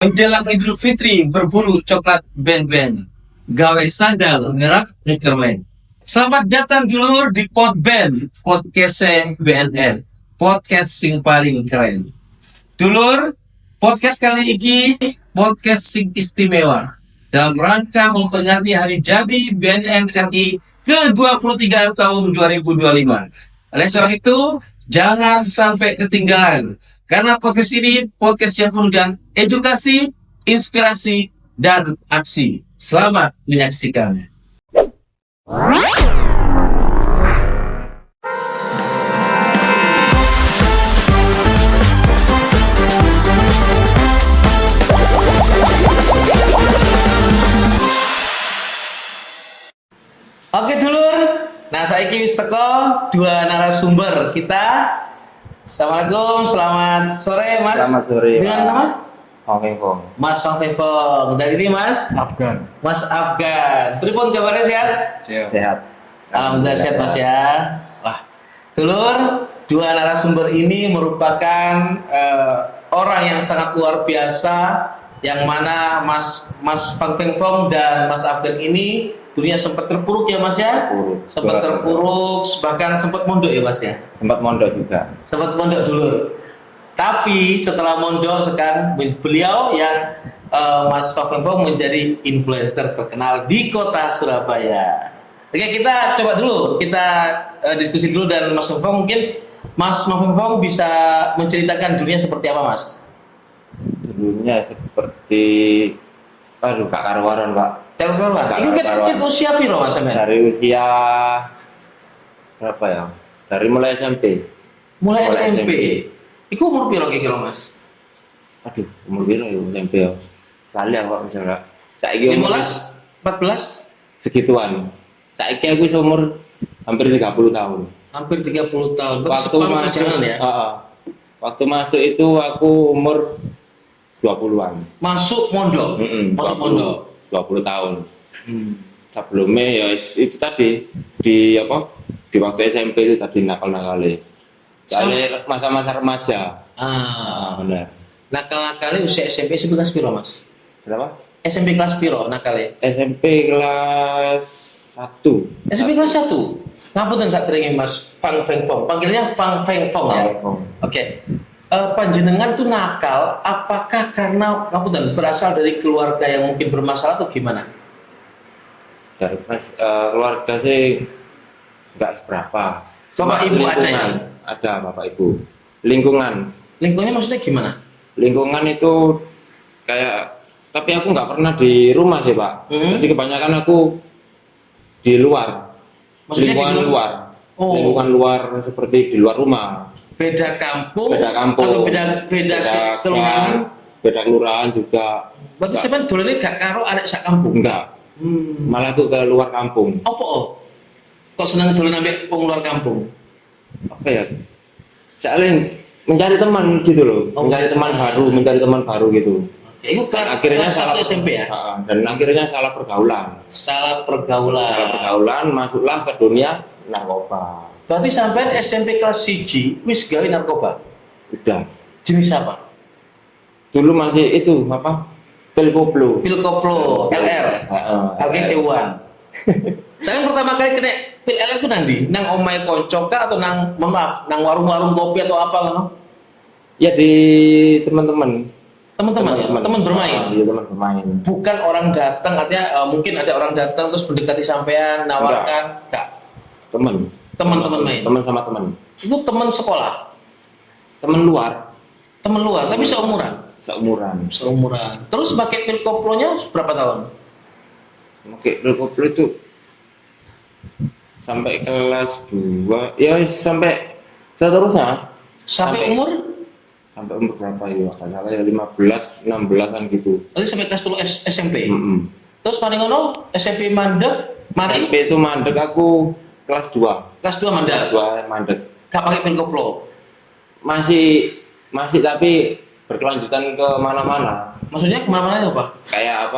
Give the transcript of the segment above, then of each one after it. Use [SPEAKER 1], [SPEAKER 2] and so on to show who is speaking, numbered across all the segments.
[SPEAKER 1] Menjelang Idul Fitri berburu coklat ben-ben, gawe sandal merah Neckerman. Selamat datang dulur di Podben, podcast BNN, podcast sing paling keren. Dulur, podcast kali ini podcast sing istimewa dalam rangka memperingati hari jadi BNN RI ke-23 tahun 2025. Oleh sebab itu, jangan sampai ketinggalan. Karena podcast ini podcast yang mengundang edukasi, inspirasi, dan aksi. Selamat menyaksikan.
[SPEAKER 2] Oke dulur, nah saiki wis teko dua narasumber kita. Assalamualaikum, selamat sore Mas.
[SPEAKER 3] Selamat sore.
[SPEAKER 2] Dengan nama?
[SPEAKER 3] Fong Fong.
[SPEAKER 2] Mas Fong Fong. Dari ini Mas?
[SPEAKER 3] Afgan.
[SPEAKER 2] Mas Afgan. Pripun kabarnya sehat?
[SPEAKER 3] Sehat.
[SPEAKER 2] Alhamdulillah sehat Mas ya. Wah, dulur, dua narasumber ini merupakan orang yang sangat luar biasa, yang mana Mas Fong Fong dan Mas Afgan ini dunia sempat terpuruk ya Mas ya? Sempat terpuruk, bahkan sempat mondok ya Mas ya?
[SPEAKER 3] Sempat mondok juga.
[SPEAKER 2] Sempat mondok dulu. Tapi setelah mondok sekarang beliau yang Mas Fong menjadi influencer terkenal di kota Surabaya. Oke, kita coba dulu, kita diskusi dulu, dan Mas Fong mungkin Mas Fong bisa menceritakan dunia seperti apa Mas?
[SPEAKER 3] Dulunya seperti gak karuan Pak.
[SPEAKER 2] Telkoran. Ini kan usia piro Mas sampean?
[SPEAKER 3] Dari usia berapa ya? Dari mulai SMP.
[SPEAKER 2] Mulai SMP. Iku umur piro kira Mas?
[SPEAKER 3] Aduh, umur piro ya SMP ya? Lali aku misalnya. Saiki umur
[SPEAKER 2] 15, 14
[SPEAKER 3] segituan. Saiki aku umur hampir 30 tahun.
[SPEAKER 2] hampir 30 tahun.
[SPEAKER 3] Waktu
[SPEAKER 2] Sepang
[SPEAKER 3] masuk,
[SPEAKER 2] perjalanan ya?
[SPEAKER 3] waktu masuk itu aku umur 20-an.
[SPEAKER 2] Masuk mondok. Masuk mondok.
[SPEAKER 3] 20 tahun. Sebelumnya ya itu tadi di waktu SMP itu tadi nakal-nakalnya. Soalnya masa-masa remaja. Benar.
[SPEAKER 2] Nakal-nakalnya usia SMP kelas piro Mas?
[SPEAKER 3] Berapa?
[SPEAKER 2] SMP kelas piro nakalnya?
[SPEAKER 3] SMP kelas 1.
[SPEAKER 2] SMP kelas 1. Ngapunten satrenge Mas Fong Fong. Panggilnya Fong Fong ya. Oke. Panjenengan tuh nakal, apakah karena ngapunten berasal dari keluarga yang mungkin bermasalah atau gimana?
[SPEAKER 3] Dari keluarga sih nggak seberapa.
[SPEAKER 2] Bapak Ibu ada ya?
[SPEAKER 3] Ada Bapak Ibu. Lingkungannya
[SPEAKER 2] maksudnya gimana?
[SPEAKER 3] Lingkungan itu kayak, tapi aku nggak pernah di rumah sih Pak. Jadi kebanyakan aku di luar.
[SPEAKER 2] Maksudnya
[SPEAKER 3] lingkungan
[SPEAKER 2] di
[SPEAKER 3] luar.
[SPEAKER 2] Oh.
[SPEAKER 3] Lingkungan luar seperti di luar rumah.
[SPEAKER 2] Beda kampung
[SPEAKER 3] Atau
[SPEAKER 2] beda kelurahan?
[SPEAKER 3] Beda kelurahan juga.
[SPEAKER 2] Berarti sampean dolane gak karo arek sak kampung?
[SPEAKER 3] Enggak. Malah tuh ke luar kampung.
[SPEAKER 2] Apa kok senang dolan ambek wong luar kampung?
[SPEAKER 3] Apa ya? Soalnya mencari teman gitu loh. Mencari teman baru gitu.
[SPEAKER 2] Itu kan
[SPEAKER 3] akhirnya salah
[SPEAKER 2] SMP ya?
[SPEAKER 3] Dan akhirnya salah pergaulan.
[SPEAKER 2] Salah pergaulan,
[SPEAKER 3] masuklah ke dunia narkoba.
[SPEAKER 2] Berarti sampai SMP kelas 1 wis gawe narkoba?
[SPEAKER 3] Udah.
[SPEAKER 2] Jenis apa?
[SPEAKER 3] Dulu masih itu pil koplo,
[SPEAKER 2] LL. Harga sewuan. Saya pertama kali kena pil LL itu nanti nang omahe kanca atau nang warung-warung kopi atau apa ngono?
[SPEAKER 3] Ya di teman-teman
[SPEAKER 2] ya, teman bermain.
[SPEAKER 3] Iya, teman bermain.
[SPEAKER 2] Bukan orang datang, artinya mungkin ada orang datang terus mendekati sampean, nawarkan, enggak. Teman-teman main.
[SPEAKER 3] Teman sama teman.
[SPEAKER 2] Itu teman sekolah.
[SPEAKER 3] Teman luar,
[SPEAKER 2] Tapi seumuran. Terus pakai pil koplonya berapa tahun?
[SPEAKER 3] Pakai pil koplo itu sampai kelas 2. Ya sampai seterusnya.
[SPEAKER 2] Sampai umur
[SPEAKER 3] Berapa ya? Salah ya 15, 16-an gitu.
[SPEAKER 2] Berarti sampai kelas 3 SMP. Terus paling ngono SMP mandek,
[SPEAKER 3] SMP itu mandek aku kelas 2.
[SPEAKER 2] Kelas 2 mandek. Gak pakai pil koplo.
[SPEAKER 3] Masih tapi berkelanjutan ke mana-mana.
[SPEAKER 2] Maksudnya kemana-mana itu apa?
[SPEAKER 3] Kayak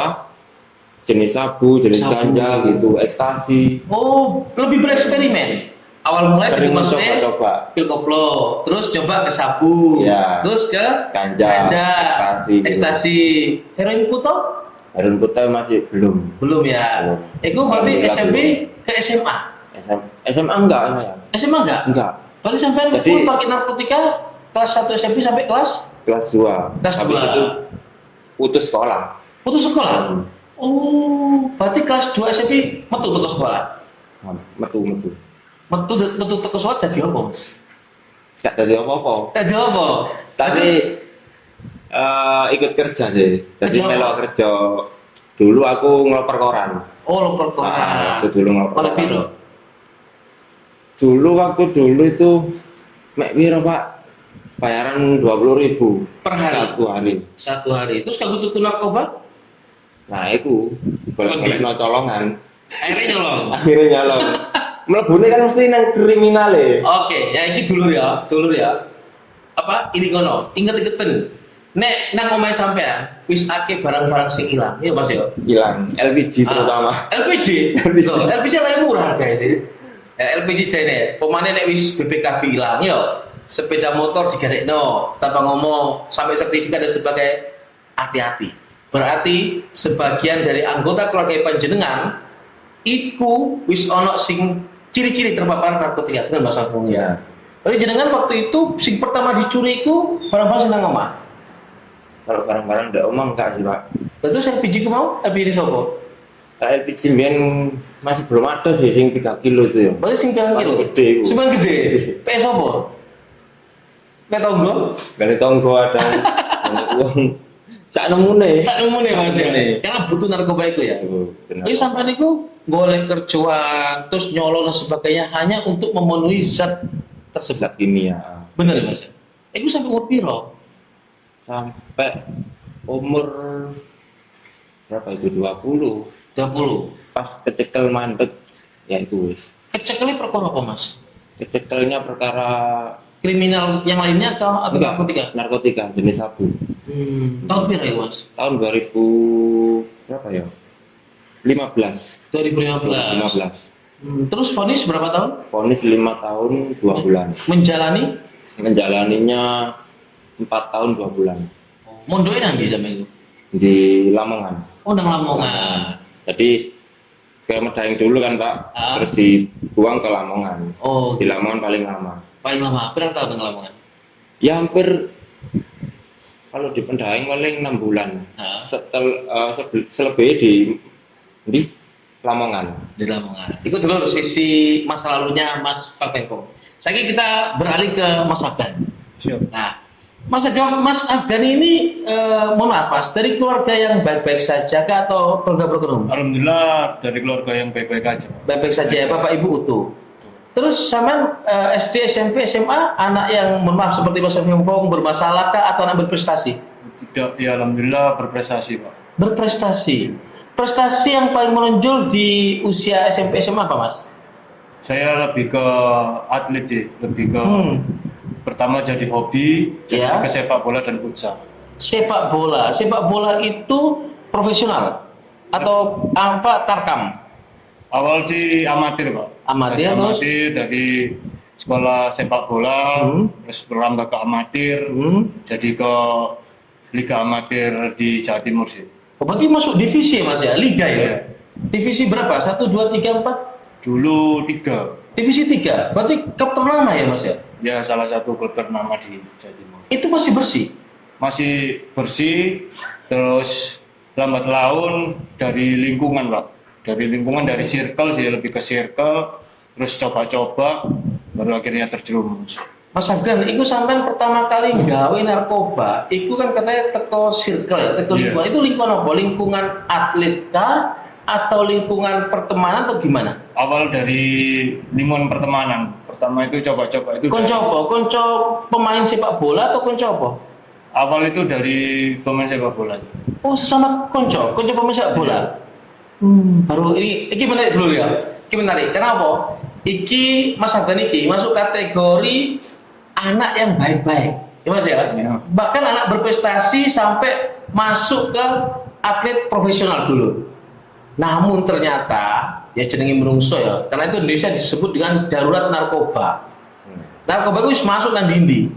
[SPEAKER 3] jenis sabu, jenis ganja gitu, ekstasi.
[SPEAKER 2] Oh, lebih bereksperimen. Awal mulai
[SPEAKER 3] sering
[SPEAKER 2] itu maksudnya
[SPEAKER 3] mencoba-coba.
[SPEAKER 2] pil koplo, terus coba ke sabu,
[SPEAKER 3] Ya.
[SPEAKER 2] terus ke
[SPEAKER 3] Ganja, ekstasi, gitu.
[SPEAKER 2] ekstasi, heroin putih
[SPEAKER 3] Harun Putih masih belum.
[SPEAKER 2] belum ya.
[SPEAKER 3] Belum.
[SPEAKER 2] Itu berarti
[SPEAKER 3] Alhamdulillah
[SPEAKER 2] SMP
[SPEAKER 3] belum.
[SPEAKER 2] ke SMA.
[SPEAKER 3] SMA enggak ya?
[SPEAKER 2] SMA enggak?
[SPEAKER 3] Enggak.
[SPEAKER 2] Berarti sampai
[SPEAKER 3] Jadi-
[SPEAKER 2] full pakai narkotika kelas 1 SMP sampai kelas
[SPEAKER 3] Kelas 2.
[SPEAKER 2] Kelas
[SPEAKER 3] Habis
[SPEAKER 2] 2.
[SPEAKER 3] itu putus sekolah.
[SPEAKER 2] putus sekolah.
[SPEAKER 3] Hmm.
[SPEAKER 2] Oh, berarti kelas 2 SMP metu sekolah.
[SPEAKER 3] Metu.
[SPEAKER 2] Metu sekolah jadi apa, Mas?
[SPEAKER 3] Enggak dari apa-apa.
[SPEAKER 2] Jadi apa?
[SPEAKER 3] Tapi ikut kerja sih. Jadi
[SPEAKER 2] Kerja apa?
[SPEAKER 3] melok kerja. Dulu aku ngeloper koran.
[SPEAKER 2] Oh, lo perkoran.
[SPEAKER 3] Aku dulu ngeloper
[SPEAKER 2] Oleh
[SPEAKER 3] koran.
[SPEAKER 2] piro?
[SPEAKER 3] Waktu dulu itu mek piro, Pak? Bayaran 20.000
[SPEAKER 2] Per hari?
[SPEAKER 3] satu hari.
[SPEAKER 2] Satu hari. Terus kamu tuku narkoba?
[SPEAKER 3] Nah, itu boleh no colongan.
[SPEAKER 2] Akhirnya nyolong.
[SPEAKER 3] Akhirnya nyalon. Mlebune kan mesti nang kriminal
[SPEAKER 2] Oke, ya ini dulu ya. Apa? Ini kono. Ingat-ingetin. Nek nang omahe sampean wis akeh barang-barang sing ilang. Iya, Mas ya.
[SPEAKER 3] hilang LPG terutama.
[SPEAKER 2] LPG.
[SPEAKER 3] LPG.
[SPEAKER 2] Loh, LPG lebih murah guys sih. LPG jane. Pemane nek wis BPKB ilang yo. Sepeda motor digarekno tanpa ngomong sampai sertifikat dan sebagai hati-hati. Berarti sebagian dari anggota keluarga panjenengan iku wis ono sing ciri-ciri terpapar narkotika bener Mas Agung ya. Jadi jenengan waktu itu sing pertama dicuri iku barang-barang sing nang omah.
[SPEAKER 3] Kalau barang-barang ndak omong enggak sih, Pak.
[SPEAKER 2] Terus LPG ku mau LPG sopo?
[SPEAKER 3] LPG mbiyen masih belum ada sih sing 3 kilo itu ya.
[SPEAKER 2] Berarti sing pirang
[SPEAKER 3] Paling
[SPEAKER 2] kilo?
[SPEAKER 3] gede iku.
[SPEAKER 2] Sing paling gede. Pe sopo? Pe tonggo?
[SPEAKER 3] Dari tonggo ada uang. Cak nemune.
[SPEAKER 2] Sak nemune Mas ya.
[SPEAKER 3] Nemune.
[SPEAKER 2] Karena butuh narkoba itu ya.
[SPEAKER 3] Benar.
[SPEAKER 2] Jadi sampai niku golek kerjaan terus nyolong dan sebagainya hanya untuk memenuhi zat tersebut.
[SPEAKER 3] Zat kimia.
[SPEAKER 2] Bener ya Mas? Itu sampai umur piro?
[SPEAKER 3] Sampai umur berapa itu 20.
[SPEAKER 2] 20.
[SPEAKER 3] Pas kecekel mandek ya itu wis.
[SPEAKER 2] Kecekelnya perkara apa Mas?
[SPEAKER 3] Kecekelnya perkara
[SPEAKER 2] Kriminal yang lainnya atau
[SPEAKER 3] enggak,
[SPEAKER 2] narkotika?
[SPEAKER 3] narkotika jenis sabu.
[SPEAKER 2] Tahun piro ya Mas?
[SPEAKER 3] Tahun 2000 berapa ya? 15.
[SPEAKER 2] 2015. Terus vonis berapa tahun?
[SPEAKER 3] Vonis 5 tahun 2 bulan.
[SPEAKER 2] Menjalani
[SPEAKER 3] Menjalaninya 4 tahun 2 bulan
[SPEAKER 2] mondoke nang ndi sampe itu?
[SPEAKER 3] di Lamongan.
[SPEAKER 2] Oh, nang Lamongan.
[SPEAKER 3] Jadi ke Medaeng dulu kan, Pak.
[SPEAKER 2] Ah.
[SPEAKER 3] Terus dibuang ke Lamongan.
[SPEAKER 2] Oh,
[SPEAKER 3] Di Lamongan paling lama.
[SPEAKER 2] paling lama. Berapa tahun nang Lamongan?
[SPEAKER 3] Ya hampir kalau di Medaeng paling 6 bulan.
[SPEAKER 2] Ah.
[SPEAKER 3] Selebihnya di Lamongan.
[SPEAKER 2] Di Lamongan. Itu dulu sisi masa lalunya Mas Pak Peko. Sekarang kita beralih ke Mas Afgan. Nah, Mas Afgan ini mohon maaf Mas, dari keluarga yang baik-baik saja kah atau keluarga berkerumun?
[SPEAKER 4] Alhamdulillah dari keluarga yang baik-baik aja.
[SPEAKER 2] Baik-baik saja ya, Bapak Ibu utuh. Terus sama SD, SMP, SMA, anak yang mohon maaf seperti Mas Afgan bermasalah kah atau anak berprestasi?
[SPEAKER 4] Tidak, ya Alhamdulillah berprestasi Pak.
[SPEAKER 2] Berprestasi. Prestasi yang paling menonjol di usia SMP, SMA apa Mas?
[SPEAKER 4] Saya lebih ke atlet sih, lebih ke pertama jadi hobi,
[SPEAKER 2] Ya.
[SPEAKER 4] jadi ke sepak bola dan futsal.
[SPEAKER 2] Sepak bola itu profesional atau apa tarkam?
[SPEAKER 4] Awal sih amatir Pak.
[SPEAKER 2] Amatir,
[SPEAKER 4] Dari
[SPEAKER 2] terus?
[SPEAKER 4] amatir dari sekolah sepak bola, terus merambah ke amatir, jadi ke liga amatir di Jawa Timur sih.
[SPEAKER 2] Oh, berarti masuk divisi ya Mas ya, liga ya?
[SPEAKER 4] Iya.
[SPEAKER 2] Divisi berapa? 1, 2, 3, 4?
[SPEAKER 4] Dulu 3,
[SPEAKER 2] Divisi 3. Berarti klub ternama ya Mas ya?
[SPEAKER 4] ya salah satu klub ternama di Jawa Timur.
[SPEAKER 2] Itu masih bersih.
[SPEAKER 4] Masih bersih, terus lambat laun dari lingkungan Pak. Dari circle sih, lebih ke circle, terus coba-coba, baru akhirnya terjerumus.
[SPEAKER 2] Mas Afgan, itu sampean pertama kali gawe narkoba, itu kan katanya teko circle ya, teko
[SPEAKER 4] Iya.
[SPEAKER 2] lingkungan. Itu lingkungan apa? Lingkungan atlet kah? Atau lingkungan pertemanan atau gimana?
[SPEAKER 4] Awal dari lingkungan pertemanan, pertama itu coba-coba itu.
[SPEAKER 2] Konco apa? Konco pemain sepak bola atau konco apa?
[SPEAKER 4] Awal itu dari pemain sepak bola.
[SPEAKER 2] Oh, sesama konco pemain sepak bola. Baru ini menarik dulu ya. Ini menarik. Kenapa? Iki Mas Afgan iki masuk kategori anak yang baik-baik. Ya Mas ya?
[SPEAKER 4] Ya.
[SPEAKER 2] Bahkan anak berprestasi sampai masuk ke atlet profesional dulu. Namun ternyata ya jenenge menungso ya. Karena itu Indonesia disebut dengan darurat narkoba. Narkoba itu wis masuk nang ndi.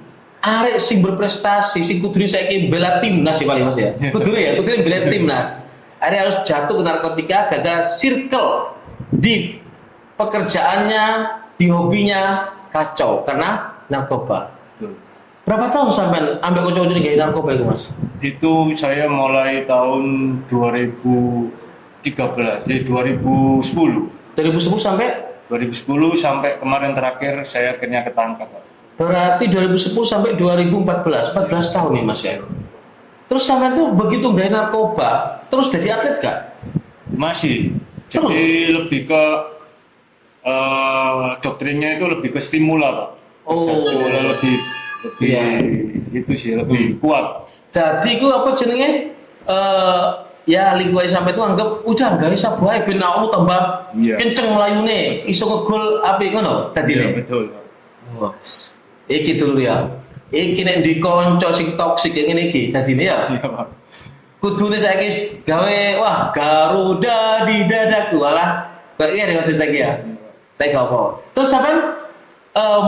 [SPEAKER 2] Arek sing berprestasi, sing kudune saiki bela timnas ya paling Mas ya. Kudune bela timnas. Arek harus jatuh ke narkotika gara-gara circle di pekerjaannya, di hobinya kacau karena narkoba. Berapa tahun sampai ambil kocok-kocok gaya narkoba itu Mas?
[SPEAKER 4] Itu saya mulai tahun 2013, jadi 2010.
[SPEAKER 2] 2010 sampai
[SPEAKER 4] 2010 sampai kemarin terakhir saya akhirnya ketangkap, Pak.
[SPEAKER 2] berarti 2010 sampai 2014, 14 tahun nih Mas ya. Terus sampai tuh begitu gaya narkoba, terus jadi atlet gak?
[SPEAKER 4] Masih.
[SPEAKER 2] Terus?
[SPEAKER 4] Jadi lebih ke doktrinnya itu lebih ke stimula, Pak.
[SPEAKER 2] Oh.
[SPEAKER 4] Stimula lebih
[SPEAKER 2] Iya.
[SPEAKER 4] itu sih lebih kuat.
[SPEAKER 2] Jadi ku apa jenenge ya lingkungan sampai itu anggap udah gak bisa bae ben awakmu tambah
[SPEAKER 4] Iya.
[SPEAKER 2] kenceng melayune iso ngegol apik ngono dadine.
[SPEAKER 4] Iya, betul, Pak.
[SPEAKER 2] Wah. Iki dulu ya. Iki nek di kanca sing toksik yang ngene iki dadine ya.
[SPEAKER 4] Iya, Pak.
[SPEAKER 2] Kudune saiki gawe wah Garuda di dadaku alah. Kok iya nih maksud saiki ya. Tapi gak apa. Terus sampean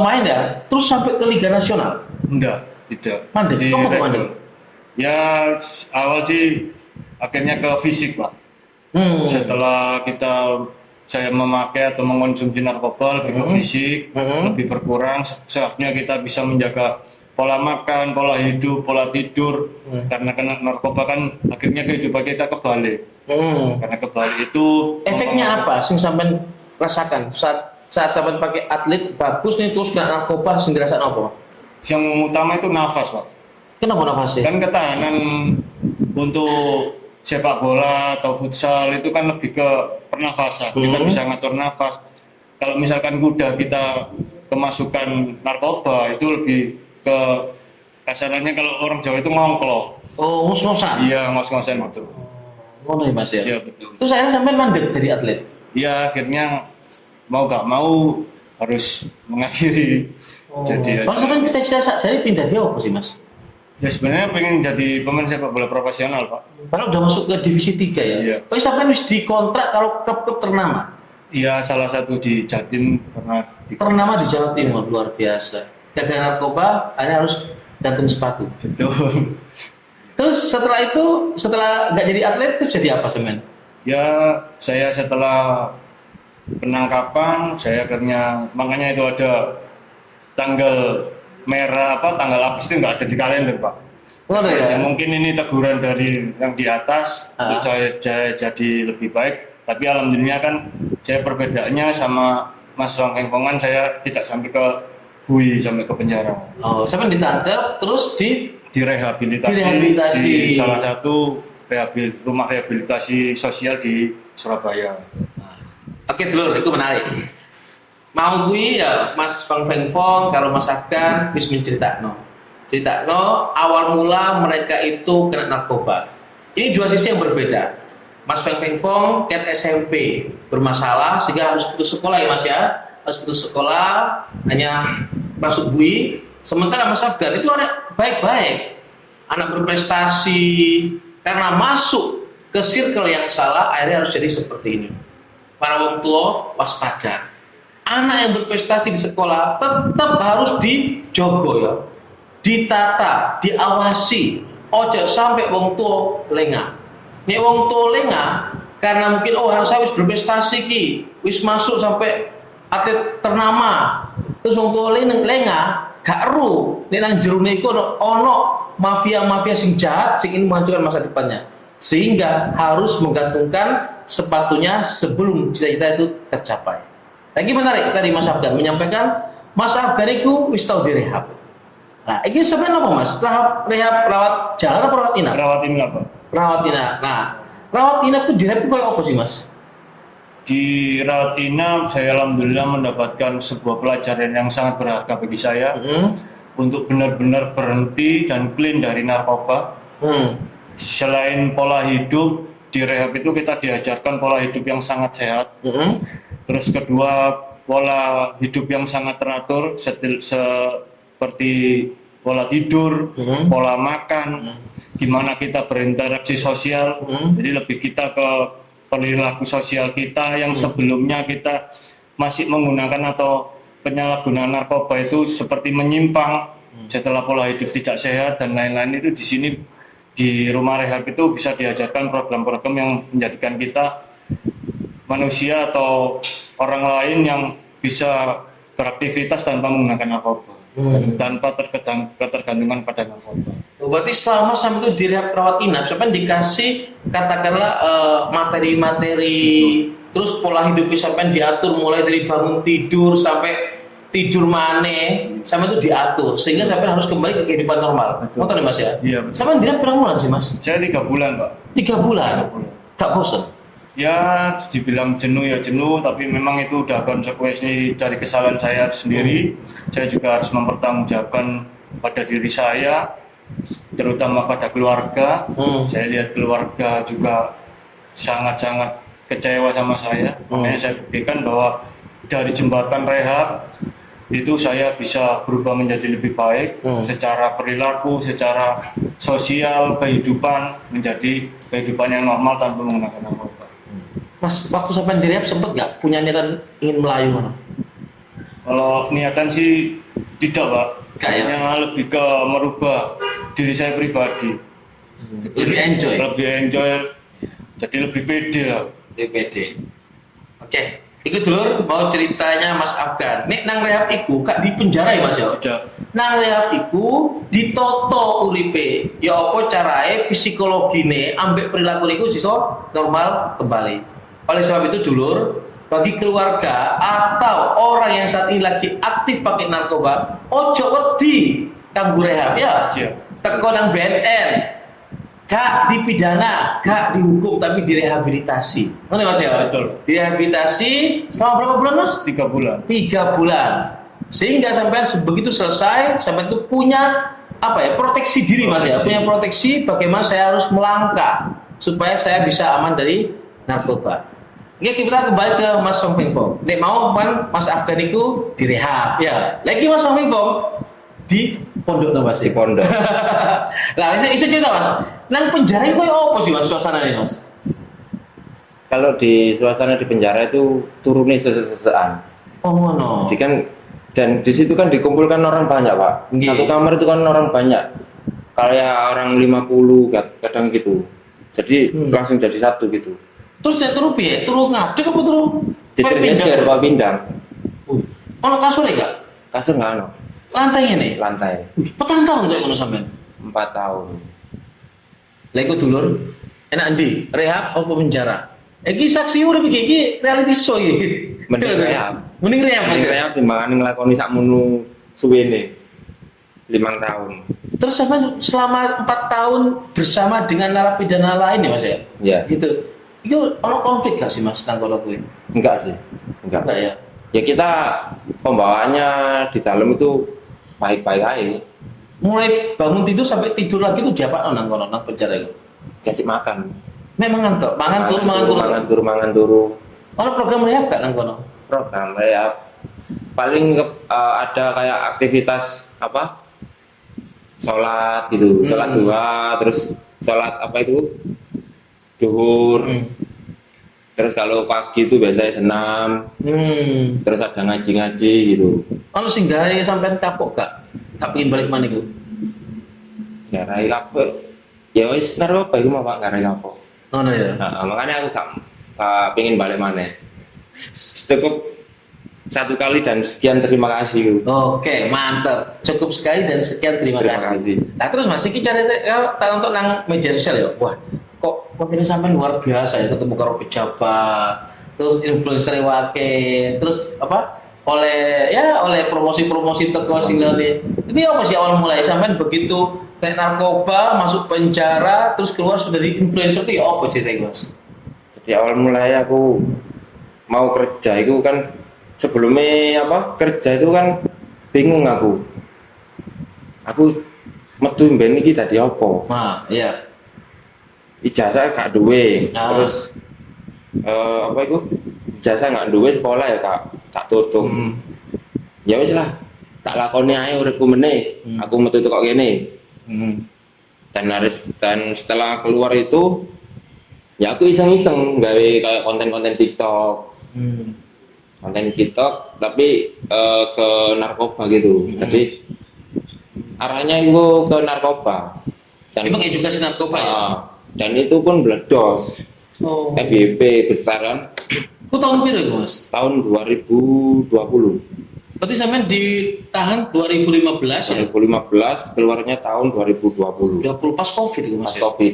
[SPEAKER 2] main ya, terus sampai ke Liga Nasional.
[SPEAKER 4] Enggak, tidak.
[SPEAKER 2] Mandek,
[SPEAKER 4] Di
[SPEAKER 2] kok
[SPEAKER 4] rekor.
[SPEAKER 2] mandek?
[SPEAKER 4] Ya awal sih akhirnya ke fisik, Pak. Setelah saya memakai atau mengonsumsi narkoba lebih ke fisik, lebih berkurang. Seharusnya kita bisa menjaga pola makan, pola hidup, pola tidur. Karena kena narkoba kan akhirnya kehidupan kita kebalik. Karena kebalik itu
[SPEAKER 2] Efeknya apa? Sing sampean rasakan saat sampean pakai atlet bagus nih terus kena narkoba sing dirasakan apa?
[SPEAKER 4] yang utama itu nafas, Pak.
[SPEAKER 2] Kenapa nafasnya?
[SPEAKER 4] Kan ketahanan untuk sepak bola atau futsal itu kan lebih ke pernafasan. Kita bisa ngatur nafas. Kalau misalkan kuda kita kemasukan narkoba itu lebih ke kasarannya kalau orang Jawa itu ngongklo.
[SPEAKER 2] Oh, ngos-ngosan.
[SPEAKER 4] Iya, ngos-ngosan itu.
[SPEAKER 2] Ngono ya Mas ya.
[SPEAKER 4] Iya, betul.
[SPEAKER 2] Terus akhirnya sampean mandek jadi atlet.
[SPEAKER 4] Iya, akhirnya mau gak mau harus mengakhiri. Jadi
[SPEAKER 2] Kalau sampean cita-cita jadi pindah dia apa sih Mas?
[SPEAKER 4] ya sebenarnya pengen jadi pemain sepak bola profesional, Pak.
[SPEAKER 2] Kalau udah masuk ke divisi 3 ya.
[SPEAKER 4] Iya.
[SPEAKER 2] Tapi sampean wis dikontrak kalau klub-klub ternama.
[SPEAKER 4] Iya, salah satu di Jatim pernah
[SPEAKER 2] Ternama di Jawa Timur luar biasa. Jaga narkoba hanya harus gantung sepatu.
[SPEAKER 4] Betul.
[SPEAKER 2] Terus setelah nggak jadi atlet itu jadi apa semen?
[SPEAKER 4] Ya, saya setelah penangkapan, saya akhirnya makanya itu ada tanggal merah tanggal lapis itu nggak ada di kalender, Pak.
[SPEAKER 2] Oh,
[SPEAKER 4] Ya,
[SPEAKER 2] ya.
[SPEAKER 4] mungkin ini teguran dari yang di atas, terus saya jadi lebih baik. Tapi alhamdulillah kan saya perbedaannya sama Mas Wang Kengkongan, saya tidak sampai ke bui sampai ke penjara.
[SPEAKER 2] Oh, sampean ditangkap terus
[SPEAKER 4] Direhabilitasi
[SPEAKER 2] Direhabilitasi.
[SPEAKER 4] di salah satu rumah rehabilitasi sosial di Surabaya.
[SPEAKER 2] Oke, dulur, itu menarik. Mau gue ya Mas Bang Fengfong kalau Mas Afgan wis menceritakan. Ceritakan awal mula mereka itu kena narkoba. Ini dua sisi yang berbeda. Mas Feng Fengfong ket SMP bermasalah sehingga harus putus sekolah ya Mas ya. Harus putus sekolah, hanya masuk bui. Sementara Mas Afgan itu anak baik-baik, anak berprestasi, karena masuk ke circle yang salah akhirnya harus jadi seperti ini. Para wong tua waspada. Anak yang berprestasi di sekolah tetap harus dijogo ya, ditata, diawasi. Ojo sampai wong tua lengah. Nek wong tua lengah karena mungkin anak saya wis berprestasi ki, wis masuk sampai atlet ternama. Terus wong tua lengah gak ru, nek nang jerone iku ono mafia-mafia sing jahat sing ingin menghancurkan masa depannya. Sehingga harus menggantungkan sepatunya sebelum cita-cita itu tercapai. Lagi menarik tadi Mas Afgan menyampaikan Mas Afgan itu wis tau direhab. Nah, ini sebenarnya apa Mas? Rehab rawat jalan atau rawat inap?
[SPEAKER 4] Rawat ini apa?
[SPEAKER 2] Rawat inap. Nah, rawat inap itu direhab itu kayak apa sih Mas?
[SPEAKER 4] Di rawat inap saya alhamdulillah mendapatkan sebuah pelajaran yang sangat berharga bagi saya untuk benar-benar berhenti dan clean dari narkoba. Selain pola hidup, di rehab itu kita diajarkan pola hidup yang sangat sehat. Terus kedua, pola hidup yang sangat teratur seperti pola tidur, pola makan, gimana kita berinteraksi sosial. Jadi lebih kita ke perilaku sosial kita yang sebelumnya kita masih menggunakan atau penyalahgunaan narkoba itu seperti menyimpang setelah pola hidup tidak sehat dan lain-lain. Itu di sini di rumah rehab itu bisa diajarkan program-program yang menjadikan kita manusia atau orang lain yang bisa beraktivitas tanpa menggunakan narkoba, tanpa ketergantungan pada narkoba.
[SPEAKER 2] Berarti selama sampai itu di rehab rawat inap, sampai dikasih katakanlah materi-materi, terus pola hidupnya sampai diatur mulai dari bangun tidur sampai tidur maneh, sampai itu diatur sehingga sampai harus kembali ke kehidupan normal. Betul nih Mas ya?
[SPEAKER 4] Iya. Betul.
[SPEAKER 2] Sampai di rehab berapa bulan sih Mas?
[SPEAKER 4] Saya 3 bulan Pak.
[SPEAKER 2] 3 bulan. Gak bosan?
[SPEAKER 4] Ya dibilang jenuh ya jenuh, tapi memang itu udah konsekuensi dari kesalahan saya sendiri. Saya juga harus mempertanggungjawabkan pada diri saya, terutama pada keluarga. Saya lihat keluarga juga sangat-sangat kecewa sama saya. Makanya saya buktikan bahwa dari jembatan rehab itu saya bisa berubah menjadi lebih baik secara perilaku, secara sosial, kehidupan menjadi kehidupan yang normal tanpa menggunakan narkoba.
[SPEAKER 2] Mas, waktu sampai di rehab sempet nggak punya niatan ingin melayu mana?
[SPEAKER 4] Kalau niatan sih tidak Pak,
[SPEAKER 2] Kayak?
[SPEAKER 4] kayaknya lebih ke merubah diri saya pribadi,
[SPEAKER 2] Lebih enjoy?
[SPEAKER 4] lebih enjoy, jadi lebih pede lah.
[SPEAKER 2] DPD. Oke, ikut dulu mau ceritanya Mas Afgan. Nek nang rehab iku gak di penjara ya Mas ya?
[SPEAKER 4] Tidak.
[SPEAKER 2] Nang rehab iku ditoto uripe. Ya apa carae psikologine ambek perilaku iku iso normal kembali. Oleh sebab itu dulur, bagi keluarga atau orang yang saat ini lagi aktif pakai narkoba, ojo wedi kanggo rehab ya.
[SPEAKER 4] Iya.
[SPEAKER 2] Teko nang BNN. Gak dipidana, gak dihukum, tapi direhabilitasi. Mana Mas ya?
[SPEAKER 4] Betul.
[SPEAKER 2] Direhabilitasi selama berapa bulan Mas?
[SPEAKER 4] 3 bulan.
[SPEAKER 2] 3 bulan. Sehingga sampai begitu selesai, sampai itu punya apa ya? Proteksi diri Mas ya. Punya proteksi bagaimana saya harus melangkah supaya saya bisa aman dari narkoba. Oke, kita kembali ke Mas Song Peng Pong. Nek mau kan Mas Afgan itu direhab ya. Lagi Mas Song Peng Pong di pondok no Mas.
[SPEAKER 3] Di pondok.
[SPEAKER 2] Lah, bisa cerita Mas. Nang penjara itu apa sih Mas suasananya Mas?
[SPEAKER 3] Kalau di suasana di penjara itu turunnya sesek-sesekan.
[SPEAKER 2] Oh no.
[SPEAKER 3] Jadi kan dan di situ kan dikumpulkan orang banyak Pak.
[SPEAKER 2] Nggih.
[SPEAKER 3] Satu kamar itu kan orang banyak. Kayak orang 50 kadang gitu. Jadi langsung jadi satu gitu.
[SPEAKER 2] Terus dia turu piye? Turu ngadeg apa turu?
[SPEAKER 3] Diteger Pak pindang.
[SPEAKER 2] Ono kasur enggak?
[SPEAKER 3] Kasur nggak ono.
[SPEAKER 2] Lantainya nih.
[SPEAKER 3] Lantai.
[SPEAKER 2] Petang tahun kayak ngono sampean.
[SPEAKER 3] 4 tahun.
[SPEAKER 2] Lah iku dulur, enak ndi? Rehab apa penjara? Iki saksi urip iki reality show iki.
[SPEAKER 3] Mending rehab.
[SPEAKER 2] Mending rehab Mas.
[SPEAKER 3] Saya timbangan nglakoni sakmono suwene 5 tahun.
[SPEAKER 2] Terus sampean selama 4 tahun bersama dengan narapidana lain ya Mas ya?
[SPEAKER 3] Ya.
[SPEAKER 2] Gitu. Itu ono konflik gak sih Mas nang kono kuwi?
[SPEAKER 3] Enggak sih. Enggak.
[SPEAKER 2] Enggak ya.
[SPEAKER 3] Ya kita pembawaannya di dalam itu baik-baik aja.
[SPEAKER 2] Mulai bangun tidur sampai tidur lagi tuh diapa nang kono nang penjara itu?
[SPEAKER 3] Kasih makan.
[SPEAKER 2] Memang ngantuk, mangan
[SPEAKER 3] turu.
[SPEAKER 2] Ono program rehab gak nang kono?
[SPEAKER 3] Program ya paling ada kayak aktivitas apa? Sholat gitu, sholat duha, terus sholat apa itu? Duhur. Terus kalau pagi itu biasanya senam. Terus ada ngaji-ngaji gitu.
[SPEAKER 2] Ono sing gawe sampean kapok gak? Tak pengin balik mana iku?
[SPEAKER 3] Ya rai kapok. Ya wis narkoba iku mah Pak, gak rai kapok.
[SPEAKER 2] Ono ya.
[SPEAKER 3] Nah, makanya aku gak pengen balik mana. Cukup 1 kali dan sekian terima kasih.
[SPEAKER 2] Oke, mantap. Cukup sekali dan sekian terima kasih. Nah, terus Mas iki cari tak untuk nang media sosial ya. Wah, kok ini sampean luar biasa ya ketemu karo pejabat, terus influencer wake, terus apa? Oleh promosi-promosi teko single. Itu apa sih awal mulai sampean begitu kayak narkoba, masuk penjara, terus keluar sudah di influencer itu ya apa ceritanya Mas?
[SPEAKER 3] Jadi awal mulai aku mau kerja itu kan sebelumnya apa kerja itu kan bingung aku metu mben iki dadi apa?
[SPEAKER 2] Nah, iya.
[SPEAKER 3] Ijazah gak duwe.
[SPEAKER 2] Ah.
[SPEAKER 3] Terus apa itu? Ijazah gak duwe sekolah ya tak tutup. Ya wis lah, tak lakoni ae uripku meneh. Aku metu kok kene. Dan setelah keluar itu Ya aku iseng-iseng gawe kayak konten-konten TikTok, konten TikTok tapi ke narkoba gitu. Jadi arahnya itu ke narkoba.
[SPEAKER 2] Emang edukasi narkoba ya?
[SPEAKER 3] Dan itu pun meledos.
[SPEAKER 2] Oh.
[SPEAKER 3] FYP besar kan
[SPEAKER 2] Ku tahun berapa itu Mas?
[SPEAKER 3] tahun 2020.
[SPEAKER 2] Berarti sampean ditahan 2015 ya?
[SPEAKER 3] 2015 keluarnya tahun 2020.
[SPEAKER 2] 20 pas Covid itu Mas
[SPEAKER 3] Pas
[SPEAKER 2] ya?
[SPEAKER 3] Covid.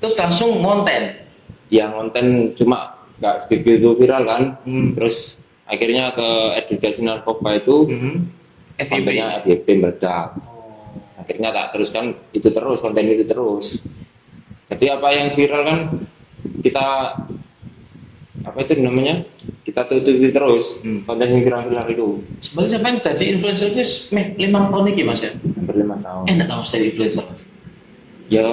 [SPEAKER 2] Terus langsung konten.
[SPEAKER 3] Yang konten cuma nggak segitu viral kan. Terus akhirnya ke edukasi narkoba itu
[SPEAKER 2] FYP.
[SPEAKER 3] kontennya FYP meledak. Akhirnya tak teruskan itu terus, konten itu terus. Jadi apa yang viral kan kita apa itu namanya, kita tutupi terus konten yang viral itu.
[SPEAKER 2] Sebenarnya sampean jadi influencer itu meh 5 tahun iki Mas ya?
[SPEAKER 3] Hampir 5 tahun.
[SPEAKER 2] Enak tau jadi influencer Mas?
[SPEAKER 3] Ya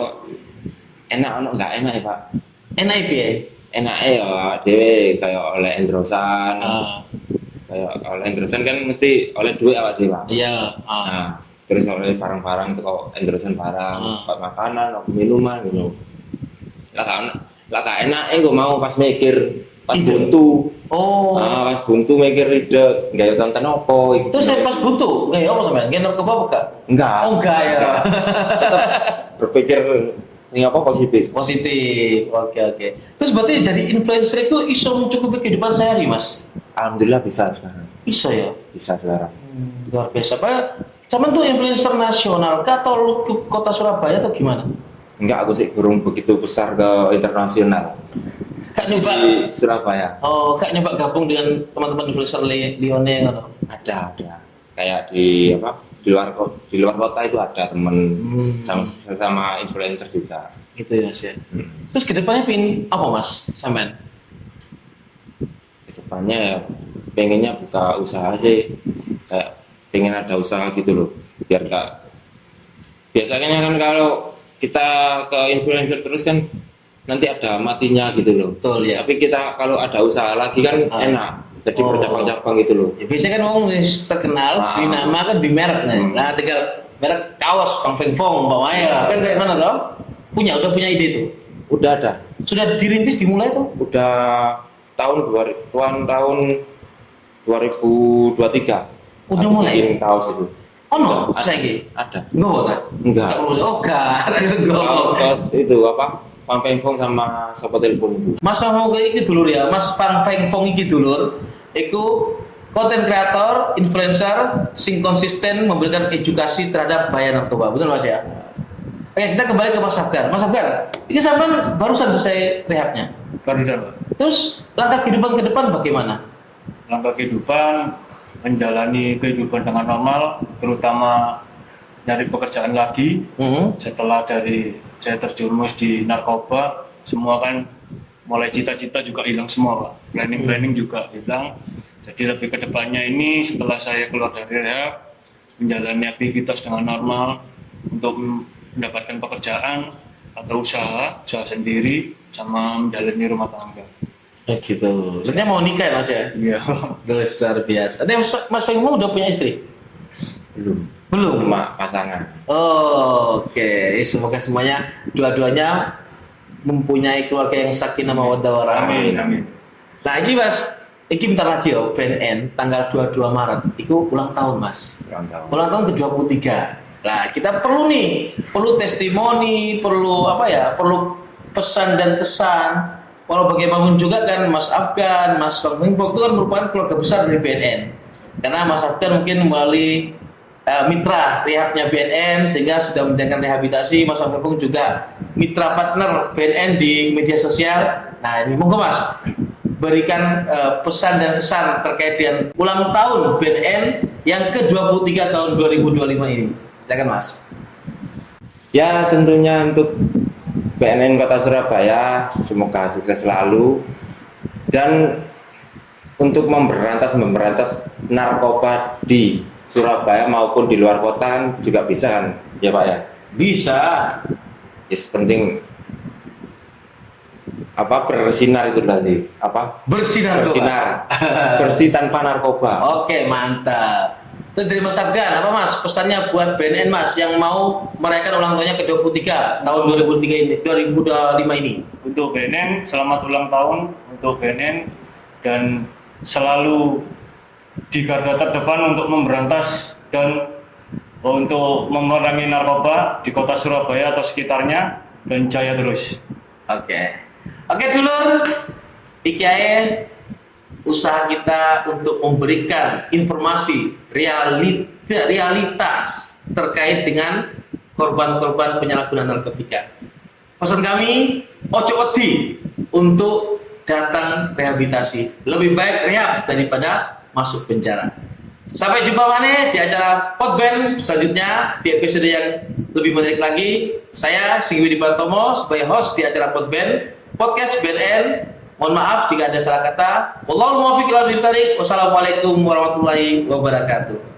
[SPEAKER 3] enak ono nggak enak ya Pak?
[SPEAKER 2] Enak ya?
[SPEAKER 3] Enak ya dewe kayak oleh endrosan. Kayak oleh endrosan kan mesti oleh duit awak dewe.
[SPEAKER 2] Iya.
[SPEAKER 3] Nah, terus oleh barang-barang itu kok endrosan barang, kayak makanan, atau minuman gitu. Lah kan enak gue mau pas mikir pas buntu.
[SPEAKER 2] Oh.
[SPEAKER 3] Pas buntu mikir ide nggak tonton apa gitu.
[SPEAKER 2] Terus saya pas butuh, nggak ya apa sampean? Nggak narkoba buka?
[SPEAKER 3] Enggak.
[SPEAKER 2] Oh enggak ya.
[SPEAKER 3] Tetap berpikir ini apa positif.
[SPEAKER 2] Positif. Oke. Terus berarti jadi influencer itu iso mencukupi kehidupan sehari Mas?
[SPEAKER 3] Alhamdulillah bisa sekarang.
[SPEAKER 2] Bisa ya?
[SPEAKER 3] Bisa sekarang.
[SPEAKER 2] Luar biasa. Pak, cuman tuh influencer nasional kah atau lu ke kota Surabaya atau gimana?
[SPEAKER 3] Enggak, aku sih kurang begitu besar ke internasional.
[SPEAKER 2] Kak nyoba.
[SPEAKER 3] Di Surabaya.
[SPEAKER 2] Oh, kak nyoba gabung dengan teman-teman influencer Lione ngono.
[SPEAKER 3] Ada. Kayak di apa? Di luar kota itu ada temen sama influencer juga.
[SPEAKER 2] Gitu ya Mas ya. Terus kedepannya pin apa Mas sampean?
[SPEAKER 3] Kedepannya ya pengennya buka usaha sih, kayak pengen ada usaha gitu loh, biar gak biasanya kan kalau kita ke influencer terus kan nanti ada matinya gitu loh.
[SPEAKER 2] Betul ya.
[SPEAKER 3] Tapi kita kalau ada usaha lagi kan enak, jadi bercabang-cabang gitu loh.
[SPEAKER 2] Ya, biasanya kan orang terkenal di nama kan di merek nih. Nah tinggal merek kaos Pang Feng Fong umpamanya kan kayak mana toh? Udah punya ide tuh.
[SPEAKER 3] Udah ada.
[SPEAKER 2] Sudah dirintis dimulai tuh?
[SPEAKER 3] Udah tahun 2023.
[SPEAKER 2] Udah mulai?
[SPEAKER 3] Bikin kaos itu.
[SPEAKER 2] Oh no,
[SPEAKER 3] Ada.
[SPEAKER 2] saya
[SPEAKER 3] Ada.
[SPEAKER 2] Enggak kan?
[SPEAKER 3] Enggak.
[SPEAKER 2] Oh enggak.
[SPEAKER 3] Kaos itu apa? Pang Feng Fong sama Sopo Telepon itu.
[SPEAKER 2] Mas mau ke iki dulur ya, Mas Pang Feng Fong iki dulur. Iku konten kreator, influencer, sing konsisten memberikan edukasi terhadap bahaya narkoba. Betul Mas ya? Oke, kita kembali ke Mas Afgan. Mas Afgan, ini sampean barusan selesai rehabnya.
[SPEAKER 4] Barusan, Pak.
[SPEAKER 2] Terus langkah kehidupan ke depan bagaimana?
[SPEAKER 4] Langkah kehidupan, menjalani kehidupan dengan normal, terutama nyari pekerjaan lagi. Setelah dari saya terjerumus di narkoba, semua kan mulai cita-cita juga hilang semua, Pak. Planning juga hilang. Jadi lebih ke depannya ini setelah saya keluar dari rehab, menjalani aktivitas dengan normal untuk mendapatkan pekerjaan atau usaha sendiri sama menjalani rumah tangga.
[SPEAKER 2] Gitu. Sebenarnya mau nikah ya Mas ya?
[SPEAKER 4] Iya.
[SPEAKER 2] Luar biasa. Ada Mas Feng Fong udah punya istri? Belum.
[SPEAKER 3] Cuma pasangan.
[SPEAKER 2] Oh, oke. Semoga semuanya dua-duanya mempunyai keluarga yang sakinah mawaddah warahmah.
[SPEAKER 3] Amin.
[SPEAKER 2] Nah, ini Mas, ini bentar lagi ya, BNN tanggal 22 Maret. Itu ulang tahun, Mas. Ulang tahun ke-23. Nah, kita perlu testimoni, perlu pesan dan kesan. Walau bagaimanapun juga kan Mas Afgan, Mas Pang Feng Fong itu kan merupakan keluarga besar dari BNN. Karena Mas Afgan mungkin melalui mitra rehabnya BNN sehingga sudah menjalankan rehabilitasi. Mas Pang Feng Fong juga mitra partner BNN di media sosial. Nah, ini monggo Mas berikan pesan dan kesan terkait dengan ulang tahun BNN yang ke-23 tahun 2025 ini. Silakan Mas.
[SPEAKER 3] Ya, tentunya untuk BNN Kota Surabaya semoga sukses selalu, dan untuk memberantas narkoba di Surabaya maupun di luar kota kan juga bisa kan ya Pak ya?
[SPEAKER 2] Bisa.
[SPEAKER 3] Yes, penting bersinar itu tadi bersinar bersih tanpa narkoba.
[SPEAKER 2] Oke, mantap. Terus dari Mas Afgan, apa Mas pesannya buat BNN Mas yang mau merayakan ulang tahunnya ke-23 tahun 2025 ini?
[SPEAKER 4] untuk BNN, selamat ulang tahun untuk BNN, dan selalu di garda terdepan untuk memberantas dan untuk memerangi narkoba di kota Surabaya atau sekitarnya, dan jaya terus.
[SPEAKER 2] Oke dulur, iki ae usaha kita untuk memberikan informasi realitas terkait dengan korban-korban penyalahgunaan narkotika. Pesan kami, ojo wedi untuk datang rehabilitasi. Lebih baik rehab daripada masuk penjara. Sampai jumpa mana di acara Podben selanjutnya, di episode yang lebih menarik lagi. Saya Singgi Widi Batomo sebagai host di acara Podben Podcast BNN. Mohon maaf jika ada salah kata. Wallahul muwaffiq ila aqwamit thoriq. Wassalamualaikum warahmatullahi wabarakatuh.